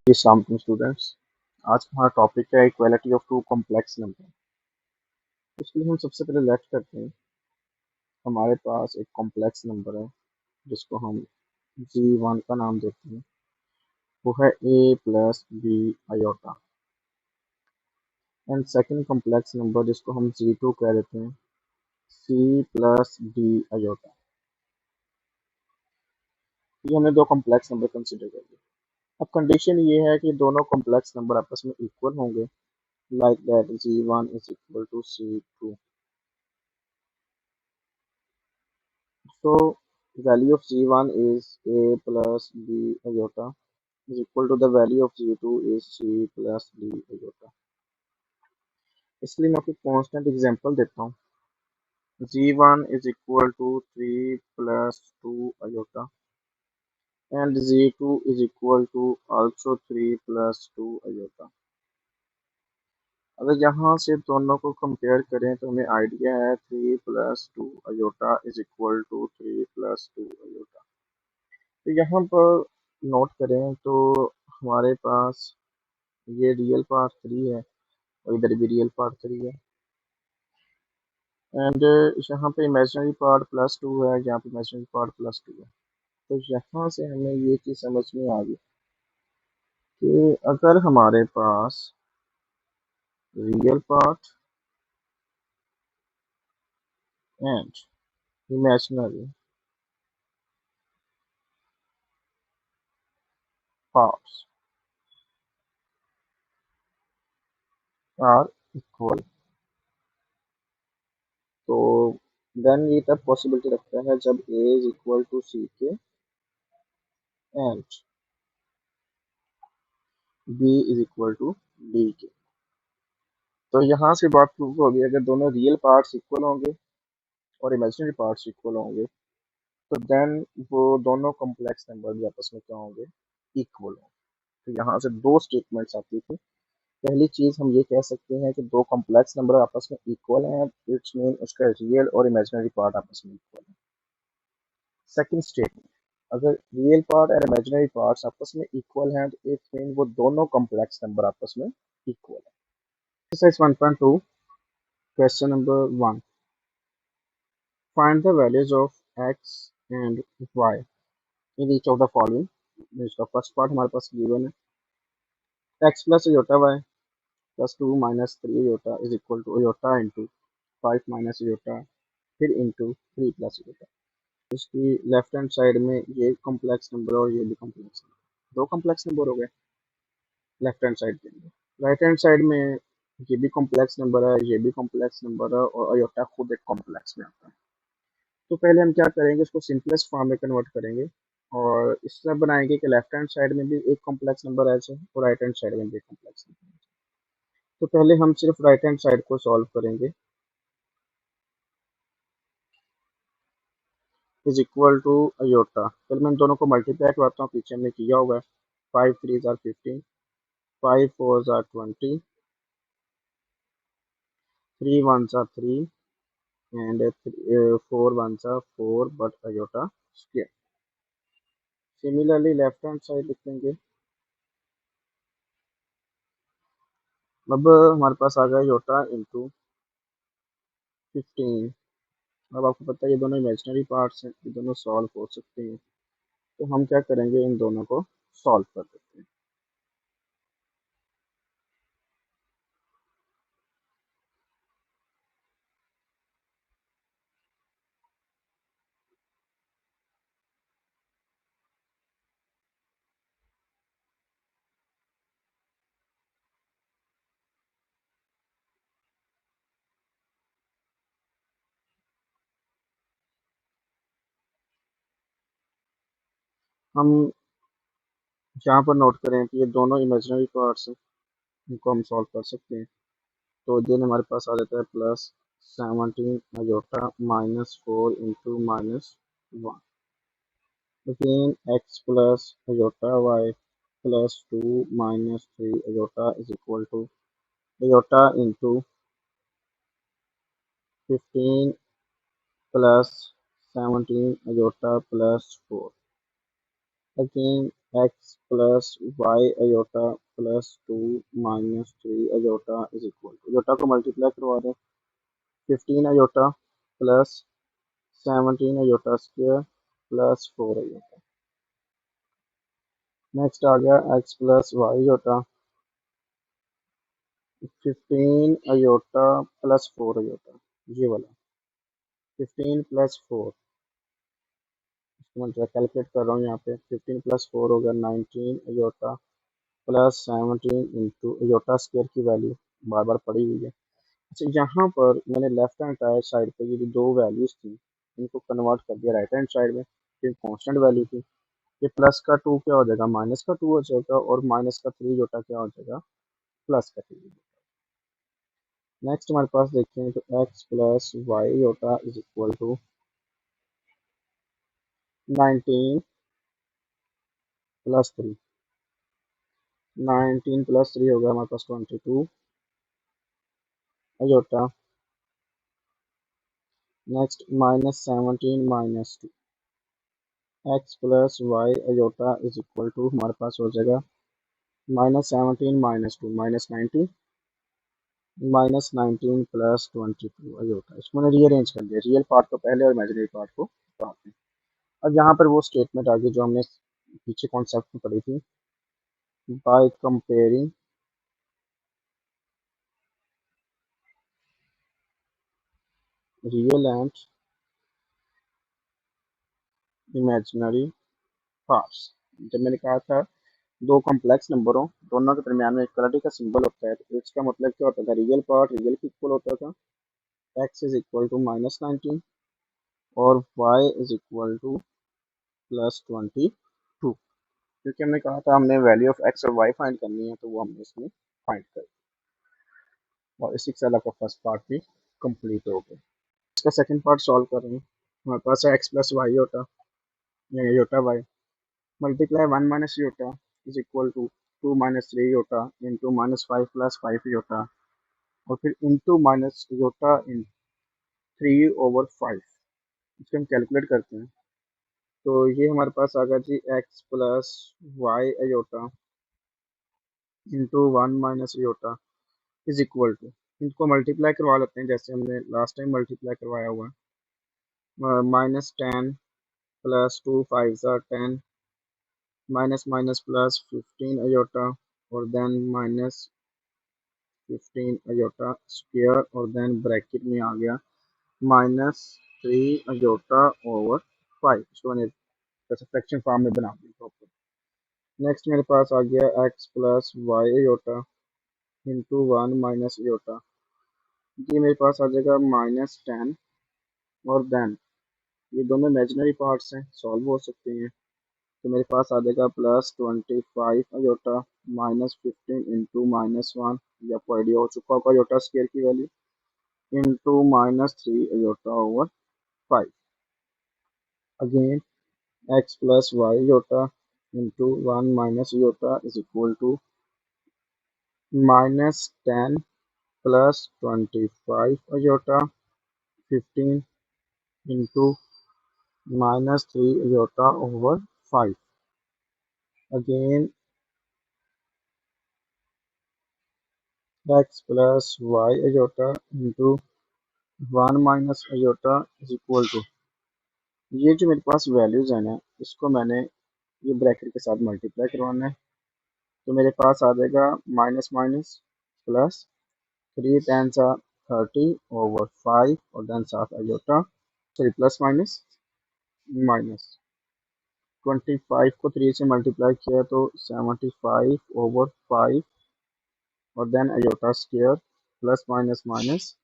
अस्सलाम वालेकुम स्टूडेंट्स। आज का हमारा टॉपिक है equality of two complex number. इसके लिए हम सबसे पहले लेट करते हैं। हमारे पास एक कॉम्प्लेक्स नंबर है जिसको हम G1 का नाम देते हैं। वो है A plus b iota. And second complex number जिसको हम G2 कह देते हैं C प्लस डी आयोटा। ये हमने दो कॉम्प्लेक्स नंबर कंसिडर कर लिए। अब कंडीशन ये है कि दोनों कॉम्प्लेक्स नंबर आपस में इक्वल होंगे, like that G1 is equal to C2। So value of G1 is A plus B iota is equal to the value of G2 is C plus D iota. इसलिए मैं आपको constant example देता हूँ। G1 is equal to 3 plus 2 iota and G2 is equal to also 3 plus 2 iota. अगर यहाँ से दोनों को कंपेयर करें तो हमें आइडिया है 3 plus 2 iota is equal to 3 plus 2 iota. तो यहाँ पर नोट करें तो हमारे पास ये रियल पार्ट 3 है और इधर भी रियल पार्ट 3 है। एंड यहाँ पे इमेजिनरी पार्ट +2 है, यहाँ पे इमेजिनरी पार्ट +2 है। तो यहाँ से हमें ये चीज़ समझ में आ गई कि अगर हमारे पास real part and imaginary parts are equal, तो देन ये तब पॉसिबिलिटी रखता है जब A is equal to C के and B is equal to D के। तो यहाँ से बात प्रूव होगी, अगर दोनों रियल पार्ट्स इक्वल होंगे और इमेजिनरी पार्ट्स इक्वल होंगे तो देन वो दोनों कॉम्प्लेक्स नंबर भी आपस में क्या होंगे, इक्वल होंगे। तो यहाँ से दो स्टेटमेंट्स आती थी। पहली चीज हम ये कह सकते हैं कि दो कॉम्प्लेक्स नंबर आपस में इक्वल हैं, इट्स मीन उसका रियल और इमेजिनरी पार्ट आपस में इक्वल है। सेकंड स्टेटमेंट, अगर रियल पार्ट और इमेजिनरी पार्ट्स आपस में इक्वल हैं तो इट्स मीन वो दोनों कॉम्प्लेक्स नंबर आपस में इक्वल है। Exercise 1.2 question number 1, find the values of x and y in each of the following। इसका फर्स्ट पार्ट हमारे पास गिवन है, x plus iota y plus 2 minus 3 iota is equal to iota into 5 minus iota फिर into 3 plus iota. इसकी left hand side में ये complex number और ये भी कॉम्प्लेक्स नंबर, दो कॉम्प्लेक्स नंबर हो गए लेफ्ट हैंड साइड के अंदर। राइट हैंड साइड में ये भी कॉम्प्लेक्स नंबर है, ये भी कॉम्प्लेक्स नंबर है और अयोटा खुद एक कॉम्प्लेक्स में आता है। तो पहले हम क्या करेंगे, इसको सिंपलेस्ट फॉर्म में कन्वर्ट करेंगे और इस तरह बनाएंगे कि लेफ्ट हैंड साइड में भी एक कॉम्प्लेक्स नंबर आ जाए और राइट हैंड साइड में भी एक कॉम्प्लेक्स नंबर आ जाए। तो पहले हम सिर्फ राइट हैंड साइड को सॉल्व करेंगे। इज इक्वल टू अयोटा, पहले मैं इन दोनों को मल्टीप्लाई करवाता हूँ, पीछे हमने किया हुआ है। 5 3 जार 15, 5 4 जार 20, 3 1 जार 3 एंड 4 1 जार 4 but iota square. Similarly left hand side लिखेंगे। अब हमारे पास आ गया योटा इंटू 15। अब आपको पता है ये दोनों इमेजिनरी पार्ट्स हैं, ये दोनों सॉल्व हो सकते हैं। तो हम क्या करेंगे, इन दोनों को सॉल्व कर देते हैं। हम यहाँ पर नोट करें कि ये दोनों इमेजिनरी पार्ट्स हैं, इनको हम सॉल्व कर सकते हैं। तो देन हमारे पास आ जाता है +17 iota -4 into -1। Again x plus iota y plus 2 -3 iota is equal to iota into 15 plus 17 iota plus 4। Again x plus y iota plus 2 - 3 iota is equal to, iota को मल्टीप्लाई करवा दें, 15 iota plus 17 iota square plus 4 iota. Next आ गया x plus y iota, 15 iota plus 4 iota, ये वाला 15 + 4, मैं calculate कर रहा हूँ यहाँ पे, 15 + 4 होगा 19 iota plus 17 into iota square की वैल्यू बार बार पड़ी हुई है। अच्छा, यहाँ पर मैंने लेफ्ट हैंड साइड पे ये जो दो वैल्यूज थी इनको कन्वर्ट कर दिया राइट हैंड साइड में, फिर कांस्टेंट वैल्यू थी, ये प्लस का 2 क्या हो जाएगा, माइनस का 2 हो जाएगा, और माइनस का 3 जोटा क्या हो जाएगा, प्लस का 3। नेक्स्ट हमारे पास देखते हैं तो x plus y iota is equal to 19 + 3, 19 + 3 होगा हमारे पास 22 iota. Next -17 - 2, x plus y iota is equal to हमारे पास हो जाएगा -17 - 2 -19, -19 + 22 अयोटा। इसको मैंने रीअरेंज कर दिया, रियल पार्ट को पहले और इमेजिनरी पार्ट को बाद में। अब यहाँ पर वो स्टेटमेंट आ गई जो हमने पीछे कॉन्सेप्ट में पढ़ी थी, bye comparing real and imaginary parts. जब मैंने कहा था दो कॉम्प्लेक्स नंबरों दोनों के दरमियान में इक्वलिटी का सिंबल होता है, तो इसका मतलब क्या होता था, रियल पार्ट रियल के इक्वल होता था, एक्स इज इक्वल टू -19 और y इज इक्वल टू +22, क्योंकि हमने कहा था हमने वैल्यू ऑफ एक्स और वाई फाइंड करनी है, तो वो हमने इसमें फाइंड कर, और इसी के साथ आपका फर्स्ट पार्ट भी कंप्लीट हो गया। इसका सेकंड पार्ट सॉल्व कर रहे हैं, हमारे पास है एक्स प्लस वाई होता या iota y multiply 1 - iota is equal to 2 - 3 iota into -5 + 5 iota, और फिर इंटू माइनस योटा इन 3/5। इसको हम कैलकुलेट करते हैं, तो ये हमारे पास आ गया जी x plus y iota into 1 - iota is equal to, इनको मल्टीप्लाई करवा लेते हैं जैसे हमने लास्ट टाइम मल्टीप्लाई करवाया हुआ है, -10 + 2 × 5 = 10, माइनस माइनस प्लस 15 अयोटा, और देन -15 अयोटा स्क्वायर, और देन ब्रैकेट में आ गया -3 अयोटा/5। इसको मैंने फ्रैक्शन फॉर्म में बना दिया प्रॉपर। नेक्स्ट मेरे पास आ गया x plus y iota into 1 - iota, ये मेरे पास आ जाएगा -10, और देन ये दोनों इमेजिनरी पार्ट्स हैं, सॉल्व हो सकते हैं, तो मेरे पास आ जाएगा +25 अयोटा -15 इंटू -1, ये आपको आइडिया हो चुका होगा अयोटा स्क्वायर की value, into -3 iota. Again x plus y iota into 1 - iota is equal to -10 + 25 iota 15 into -3 iota. Again x plus y iota into 1 - iota is equal to, ये जो मेरे पास values है ना, इसको मैंने ये ब्रैकेट के साथ मल्टीप्लाई करवाना है, तो मेरे पास आ जाएगा माइनस माइनस प्लस 3 × 10⁻30/5, और देन साथ iota, sorry plus minus minus 25 को 3 से मल्टीप्लाई किया तो 75/5, और then iota square, plus minus minus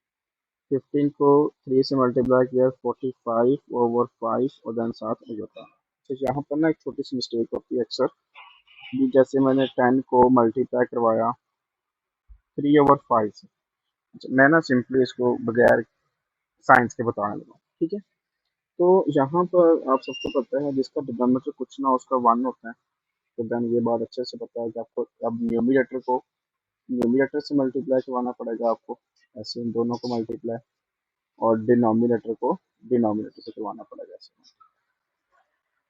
15 को 3 से मल्टीप्लाई किया 45/5, और देन साथ अयोटा। तो यहाँ पर ना एक छोटी सी मिस्टेक होती है अक्सर, कि जैसे मैंने 10 को मल्टीप्लाई करवाया 3/5 से। अच्छा, मैं ना सिंपली इसको बगैर साइंस के बताने लगा, ठीक है। तो यहाँ पर आप सबको पता है जिसका डिनोमिनेटर कुछ ना उसका 1 होता है, तो देन ये बात अच्छे से पता है कि आपको अब न्यूमरेटर को न्यूमरेटर से मल्टीप्लाई करवाना पड़ेगा आपको, ऐसे इन दोनों को मल्टीप्लाई, और डिनोमिनेटर को डिनोमिनेटर से करवाना पड़ेगा ऐसे,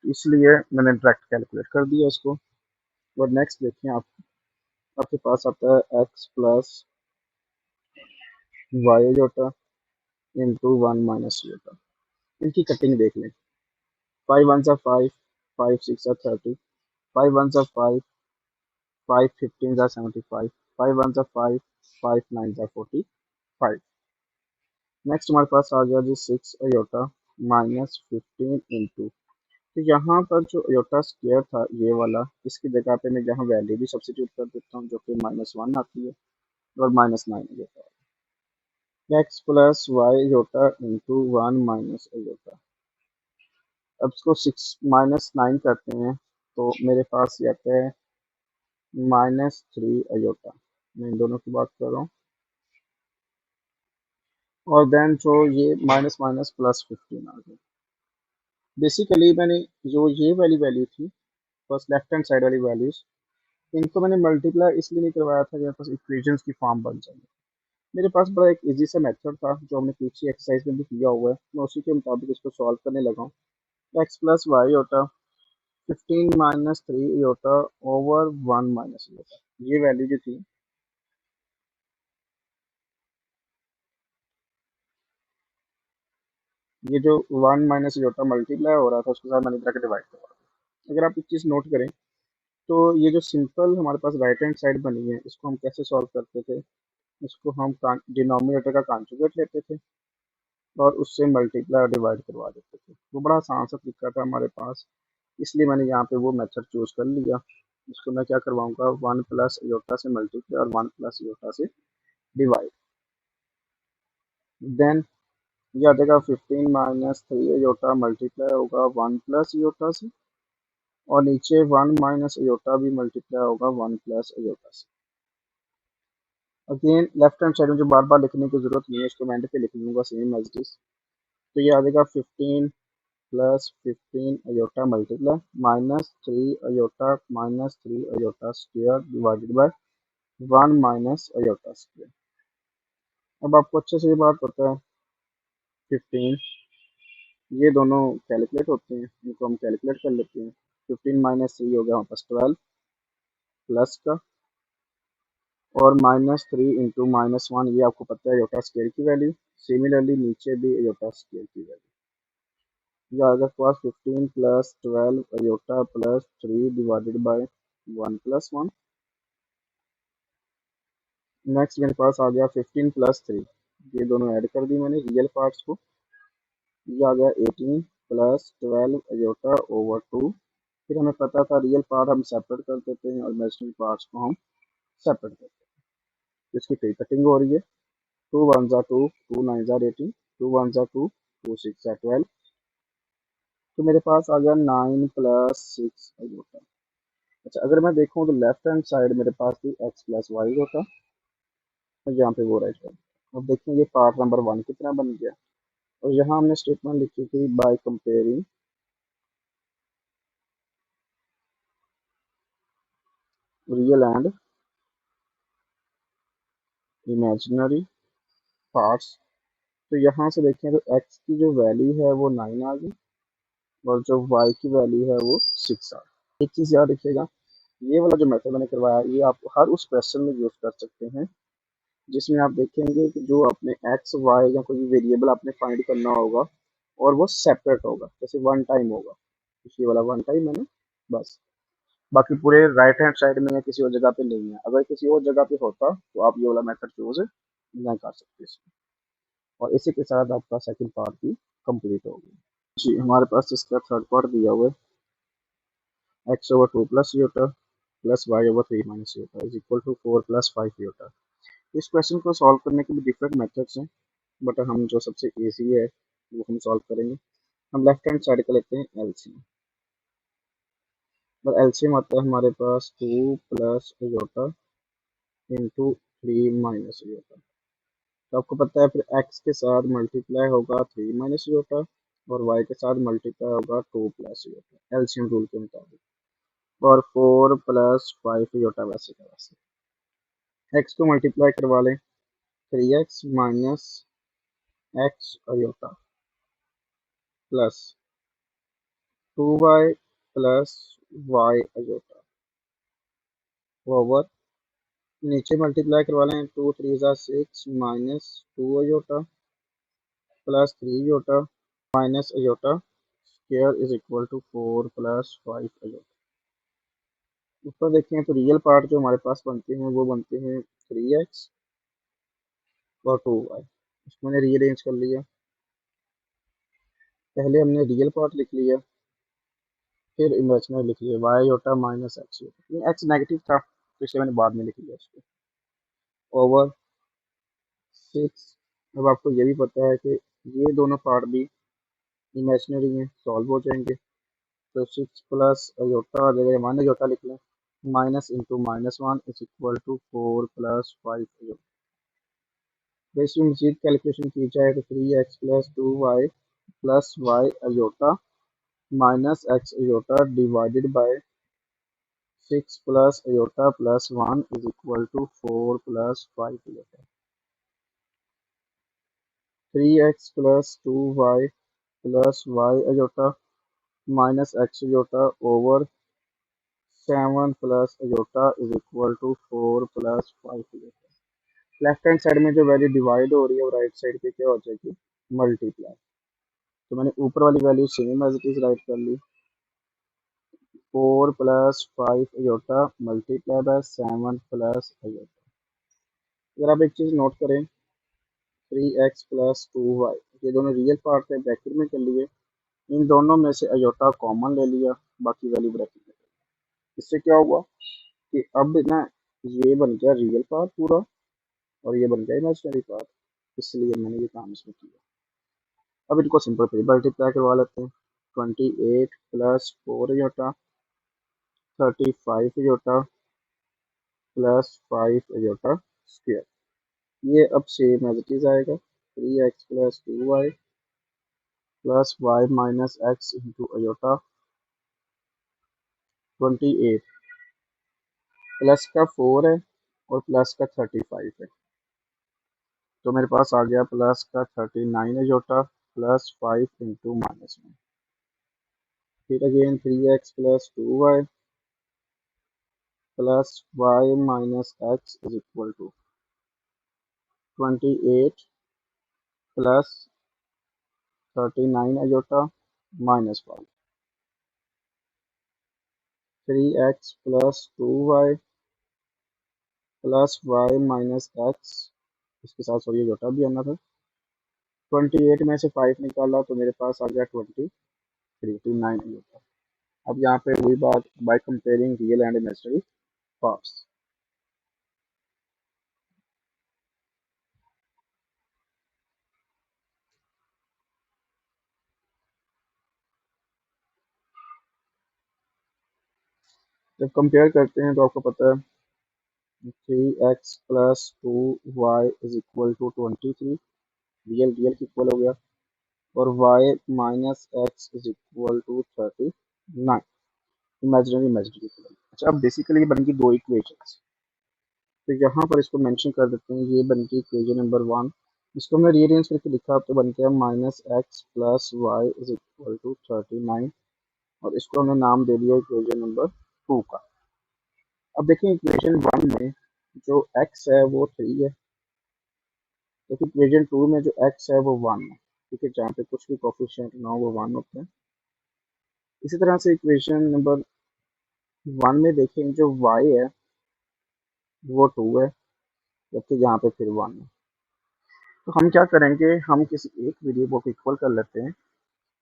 इसलिए मैंने डायरेक्ट कैलकुलेट कर दिया इसको। और नेक्स्ट देखिए आप, आपके पास आता है एक्स प्लस वाई जोटा इंटू वन माइनस जोटा। इनकी कटिंग देख लें। 5 1 जा 5, 5 6 जा 30, 5 1 जा 5, 5 15 जा 75, 5 1 जा 5, 5 9 जा 45। नेक्स्ट हमारे पास आ गया जी 6 अयोटा माइनस 15 इंटू, तो यहाँ पर जो अयोटा स्क्वायर था ये वाला, इसकी जगह पे मैं यहाँ वैल्यू भी सब्सिट्यूट कर देता हूँ जो कि -1 आती है, और -9 iota. X plus y iota into one minus iota. अब इसको 6 -9 करते हैं तो मेरे पास ये आता है -3 अयोटा। मैं इन दोनों की बात कर रहा हूँ। और देन जो ये माइनस माइनस प्लस 15 आ गया। बेसिकली मैंने जो ये वाली वैल्यू थी, बस लेफ्ट हैंड साइड वाली वैल्यूज, इनको मैंने मल्टीप्लाई इसलिए नहीं करवाया था कि मेरे पास इक्वेशंस की फॉर्म बन जाए। मेरे पास बड़ा एक इजी सा मेथड था जो हमने पीछे एक्सरसाइज में भी किया हुआ है, मैं उसी के मुताबिक इसको सॉल्व करने लगा हूँ। एक्स प्लस वाई होता 15 - 3 योटा ओवर 1 माइनस योटा, ये वैल्यू जो थी, ये जो 1 माइनस योटा मल्टीप्लाई हो रहा था उसके साथ मैंने इधर के डिवाइड करवा दिया। अगर आप एक चीज़ नोट करें तो ये जो सिंपल हमारे पास राइट हैंड साइड बनी है, इसको हम कैसे सॉल्व करते थे, इसको हम डिनोमिनेटर का कॉन्जुगेट लेते थे और उससे मल्टीप्लाई और डिवाइड करवा देते थे। वो बड़ा आसान सा तरीका था हमारे पास, इसलिए मैंने यहाँ पे वो मेथड चूज कर लिया। इसको मैं क्या करवाऊंगा, 1 प्लस योटा से मल्टीप्लाई और 1 प्लस योटा से डिवाइड। देन ये आ जाएगा 15 - 3 योटा मल्टीप्लाई होगा 1 प्लस योटा से, और नीचे 1 माइनस योटा भी मल्टीप्लाई होगा 1 प्लस योटा से। अगेन लेफ्ट हैंड साइड में जो बार बार लिखने की जरूरत नहीं है, इसको मैं एंड पे लिख लूंगा सेम एज इट इज। तो ये आ जाएगा 15 + 15 iota multiply -3 iota square divided by 1 minus iota square. अब आपको अच्छे से ये बात पता है, 15 ये दोनों कैलकुलेट होते हैं, इनको हम कैलकुलेट कर लेते हैं। 15 - 3 हो गया हमारे पास 12 प्लस का, और -3 इंटू -1, ये आपको पता है अयोटा स्क्वायर की वैल्यू। सिमिलरली नीचे भी अयोटा स्क्वायर की वैल्यू, ये आएगा पास 15 + 12 iota plus 3 divided by 1 + 1। Next मेरे पास आ गया 15 + 3, ये दोनों ऐड कर दी मैंने रियल पार्ट्स को। ये आ गया 18 + 12 अयोटा ओवर 2। फिर हमें पता था रियल पार्ट हम सेपरेट कर देते हैं और इमेजिनरी पार्ट्स को हम सेपरेट करते हैं। इसकी फिर कटिंग हो रही है। 2 1 जा 2, 2 9 जा 18, 2 1 जा 2, 2 6 जा 12। तो मेरे पास आ गया 9 + 6 अयोटा। अच्छा, अगर मैं देखूं तो लेफ्ट हैंड साइड मेरे पास थी एक्स प्लस वाई होता, और यहाँ पे वो राइट है। अब देखिए ये पार्ट नंबर 1 कितना बन गया, और यहाँ हमने स्टेटमेंट लिखी थी bye comparing real and imaginary parts. तो यहाँ से देखें तो x की जो वैल्यू है वो 9 आ गई, और जो y की वैल्यू है वो 6 आ गई। एक चीज़ याद रखिएगा, ये वाला जो मेथड मैंने करवाया ये आप हर उस क्वेश्चन में यूज कर सकते हैं जिसमें आप देखेंगे कि जो आपने एक्स वाई या कोई भी वेरिएबल आपने फाइंड करना होगा और वो सेपरेट होगा, जैसे वन टाइम होगा, ये वाला वन टाइम है ना, बस। बाकी पूरे राइट हैंड साइड में या किसी और जगह पे नहीं है। अगर किसी और जगह पे होता तो आप ये वाला मेथड चूज नहीं कर सकते इसमें। और इसी के साथ आपका सेकंड पार्ट भी कंप्लीट हो गया। जी, हमारे पास इसका थर्ड पार्ट दिया हुआ है, x over 2 plus iota plus y over 3 minus iota is equal to 4 + 5 iota. इस क्वेश्चन को सॉल्व करने के भी डिफरेंट मेथड्स हैं, बट हम जो सबसे इजी है वो हम सॉल्व करेंगे। हम लेफ्ट हैंड साइड का लेते हैं एलसीएम, और एलसीएम आता है हमारे पास 2 + योटा इंटू 3 माइनस योटा। तो आपको पता है फिर x के साथ मल्टीप्लाई होगा 3 माइनस योटा, और y के साथ मल्टीप्लाई होगा 2 + योटा एलसीएम रूल के मुताबिक, और 4 + 5 योटा वैसे का वैसे। x को मल्टीप्लाई करवा लें, 3x minus x iota plus 2y + y iota. Over नीचे मल्टीप्लाई करवा लें, 2 3 ज़ा 6 minus 2 iota plus 3 iota minus iota square is equal to 4 + 5 iota. ऊपर देखें तो रियल पार्ट जो हमारे पास बनते हैं वो बनते हैं 3x और 2y। इसको मैंने रीअरेंज कर लिया। पहले हमने रियल पार्ट लिख लिया, फिर इमेजिनरी लिख लिया y iota minus x iota. X negative था तो इसलिए मैंने बाद में लिख लिया इसको। ओवर 6। अब आपको ये भी पता है कि ये दोनों पार्ट भी इमेजिनरी में सॉल्व हो जाएंगे, तो 6 + अयोटा आ जाएगा, वन अयोटा लिख लें, minus into -1 is equal to 4 + 5 iota. तो इसमें मजीद कैलकुलेशन की जाए तो 3x + 2y + y iota minus x iota divided by 6 + iota +1 is equal to 4 + 5 iota. 3x + 2y + y iota minus x iota over 7 + iota is equal to 4 + 5 iota. Left hand side में जो value divide हो रही है वो right side पे क्या हो जाएगी, मल्टीप्लाई। तो मैंने ऊपर वाली value same as it is write कर ली, 4 + 5 अयोटा मल्टीप्लाई बाय 7 + अयोटा। अगर आप एक चीज़ नोट करें, 3x + 2y ये दोनों रियल पार्ट है, ब्रैकेट में कर लिए। इन दोनों में से अयोटा कॉमन ले लिया, बाकी वैल्यू ब्रैकेट में। इससे क्या हुआ कि अब ना ये बन गया रियल पार्ट पूरा और ये बन गया इमेजिनरी पार्ट, इसलिए मैंने ये काम इसमें किया। अब इनको सिंपल फिर मल्टीप्लाई करवा लेते हैं। 28 + 4 अयोटा 35 अयोटा +5 अयोटा स्क्वायर। ये अब सेम एज इट इज आएगा, 3x + 2y + y minus x into iota. 28 plus का 4 है और प्लस का 35 है, तो मेरे पास आ गया प्लस का 39 अयोटा +5 इंटू -1। फिर again 3x + 2y +y minus x is equal to 28 plus 39 iota -5। 3x + 2y +y minus x, इसके साथ सॉरी अयोटा भी आना था। 28 में से 5 निकाला तो मेरे पास आ गया 29 अयोटा। अब यहाँ पे वही बात, by comparing real and imaginary parts. जब कंपेयर करते हैं तो आपको पता है 3x + 2y is equal to 23, real real की इक्वल हो गया, और y minus x is equal to 39, imaginary imaginary equal. अच्छा, अब बेसिकली ये बन गई दो इक्वेशंस, तो यहाँ पर इसको मेंशन कर देते हैं। ये बन गई इक्वेशन नंबर 1, इसको हमने रीअरेंज करके लिखा तो बन गया -x + y is equal to 39, और इसको हमने नाम दे दिया इक्वेशन नंबर 2 का। अब देखें इक्वेशन 1 में जो x है वो 3 है, तो इक्वेशन 2 में जो x है वो 1 है, ठीक है, जहाँ पे कुछ भी कोफिशिएंट ना हो वो 1 होते हैं। इसी तरह से इक्वेशन नंबर 1 में देखें जो y है वो 2 है, जबकि यहाँ पे फिर 1 है। तो हम क्या करेंगे, हम किसी एक वेरिएबल को इक्वल कर लेते हैं,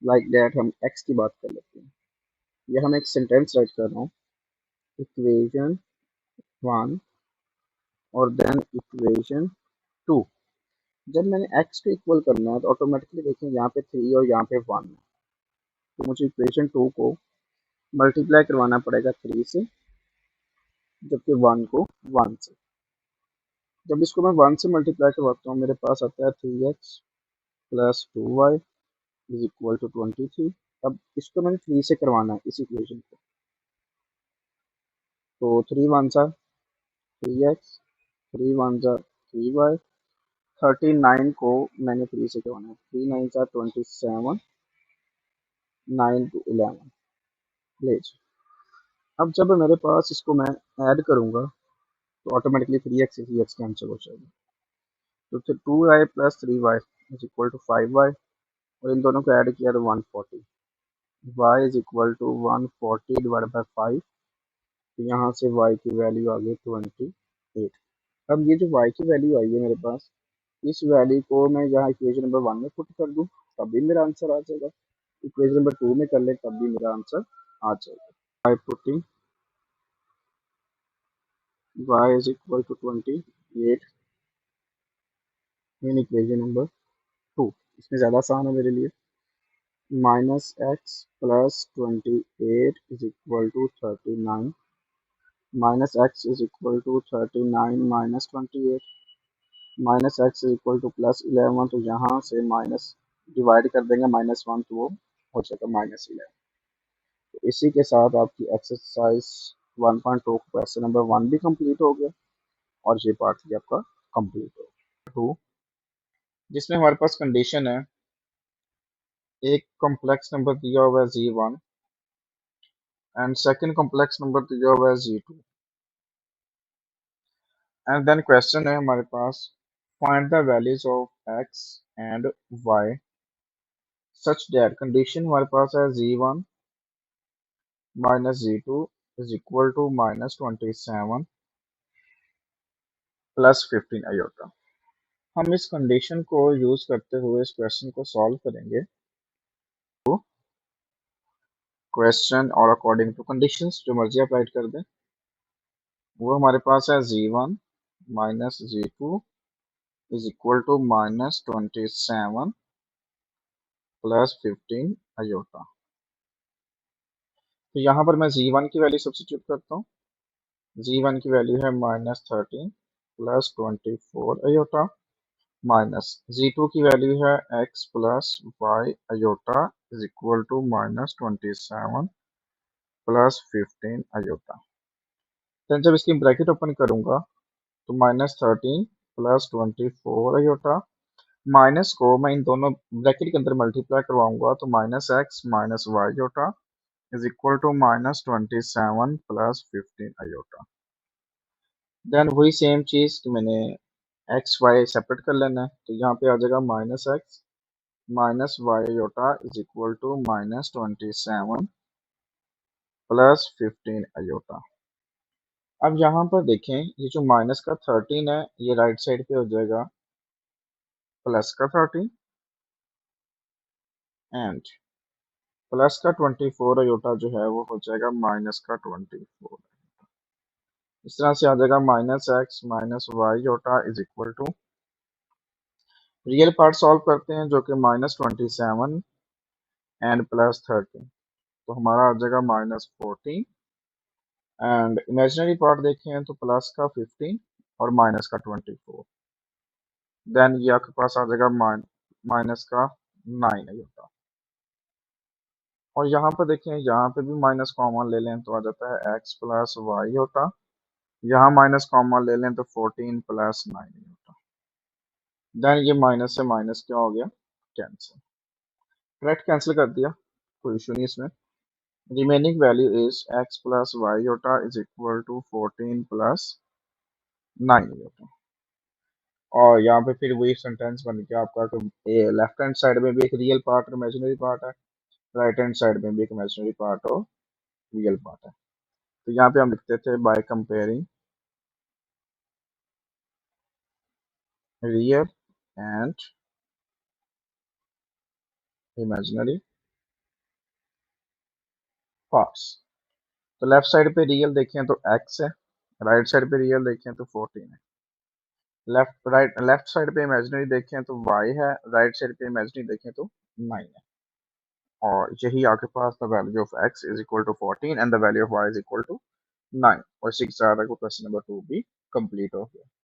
लाइक दैट हम x की बात कर लेते हैं, या हम एक सेंटेंस राइट कर रहा हूँ, इक्वेशन 1 और देन इक्वेशन 2। जब मैंने x को इक्वल करना है तो ऑटोमेटिकली देखें यहाँ पे 3 और यहाँ पे 1 है, तो मुझे इक्वेशन 2 को मल्टीप्लाई करवाना पड़ेगा 3 से, जबकि 1 को 1 से। जब इसको मैं 1 से मल्टीप्लाई करवाता हूँ मेरे पास आता है 3x + 2y is equal to 23। अब इसको मैंने 3 से करवाना है इस इक्वेशन को, तो 3 1 सा 3x, 3 1 सा 3y, 39 को मैंने 3 से करवाना है, 3 9 सा 27, 9 to 11 ले। अब जब मेरे पास इसको मैं ऐड करूँगा तो ऑटोमेटिकली 3x कैंसिल हो जाएगा। तो फिर 2y plus 3y is equal to 5y, और इन दोनों को ऐड किया तो 140। y is equal to 140 divide by 5, तो यहाँ से y की वैल्यू आ गई 28। अब ये जो y की वैल्यू आई है मेरे पास, इस वैल्यू को मैं यहाँ इक्वेशन नंबर 1 में पुट कर दूँ तब भी मेरा आंसर आ जाएगा, इक्वेशन नंबर 2 में कर ले तब भी मेरा आंसर आ जाएगा। By putting y is equal to 28 in equation number 2, इसमें ज़्यादा आसान है मेरे लिए। Minus x plus 28 is equal to 39, minus x is equal to 39 minus 28, minus x is equal to plus 11, तो यहाँ से माइनस डिवाइड कर देंगे -1 तो वो हो जाएगा -11। तो इसी के साथ आपकी एक्सरसाइज 1.2 क्वेश्चन नंबर 1 भी कंप्लीट हो गया, और ये पार्ट भी आपका कंप्लीट हो गया। 2 जिसमें हमारे पास कंडीशन है, एक कॉम्प्लेक्स नंबर दिया हुआ है z1 and second complex number दिया हुआ है z2, एंड देन क्वेश्चन है हमारे पास find the values of x and y such that, condition हमारे पास है z1 minus z2 is equal to -27 plus 15 iota. हम इस कंडीशन को यूज करते हुए इस क्वेश्चन को सॉल्व करेंगे। तो क्वेश्चन और अकॉर्डिंग टू कंडीशंस जो मर्जी अप्लाई कर दें, वो हमारे पास है z1 minus z2 is equal to -27 plus 15 iota. तो यहाँ पर मैं z1 की वैल्यू सब्स्टिट्यूट करता हूँ। z1 की वैल्यू है -13 प्लस 24 आयोटा, माइनस z2 की वैल्यू है x plus y iota is equal to -27 plus 15 iota. Then जब इसकी ब्रैकेट ओपन करूंगा तो -13 प्लस 24 आयोटा, माइनस को मैं इन दोनों ब्रैकेट के अंदर मल्टीप्लाई करवाऊंगा तो -x minus y iota is equal to -27 plus 15 iota. Then वही सेम चीज कि मैंने एक्स वाई सेपरेट कर लेना है, तो यहाँ पे आ जाएगा -x minus y iota is equal to -27 plus 15 iota. अब यहाँ पर देखें, ये जो माइनस का 13 है ये राइट साइड पे हो जाएगा प्लस का 13, एंड प्लस का 24 आयोटा जो है वो हो जाएगा माइनस का 24। इस तरह से आ जाएगा -x minus y iota is equal to, real part solve करते हैं जो कि -27 एंड प्लस 13, तो हमारा आ जाएगा -14, एंड इमेजिनरी पार्ट देखें तो प्लस का 15 और माइनस का 24, देन ये आपके पास आ जाएगा माइनस का 9 आयोटा। और यहाँ पर देखें, यहाँ पे भी माइनस कॉमन ले लें तो आ जाता है x प्लस वाई होता, यहाँ माइनस कॉमन ले लें तो 14 प्लस 9 होता, देन ये माइनस से माइनस क्या हो गया, कैंसिल, करेक्ट कैंसिल कर दिया, कोई इशू नहीं इसमें। Remaining value is x plus y होता इज इक्वल टू 14 प्लस 9 होता। और यहाँ पे फिर वही सेंटेंस बन गया आपका कि लेफ्ट हैंड साइड में भी एक रियल पार्ट और इमेजिनरी पार्ट है, राइट हैंड साइड में भी एक इमेजिनरी पार्ट और रियल पार्ट है। तो यहाँ पे हम लिखते थे bye comparing real and imaginary parts. तो लेफ्ट साइड पे रियल देखें तो x है, राइट साइड पे रियल देखें तो 14 है, लेफ्ट साइड पे इमेजिनरी देखें तो y है, राइट साइड पे इमेजिनरी देखें तो 9 है। और यही आपके पास the value of x is equal to 14 and the value of y is equal to 9, और इसी के साथ क्वेश्चन नंबर 2 भी कंप्लीट हो गया।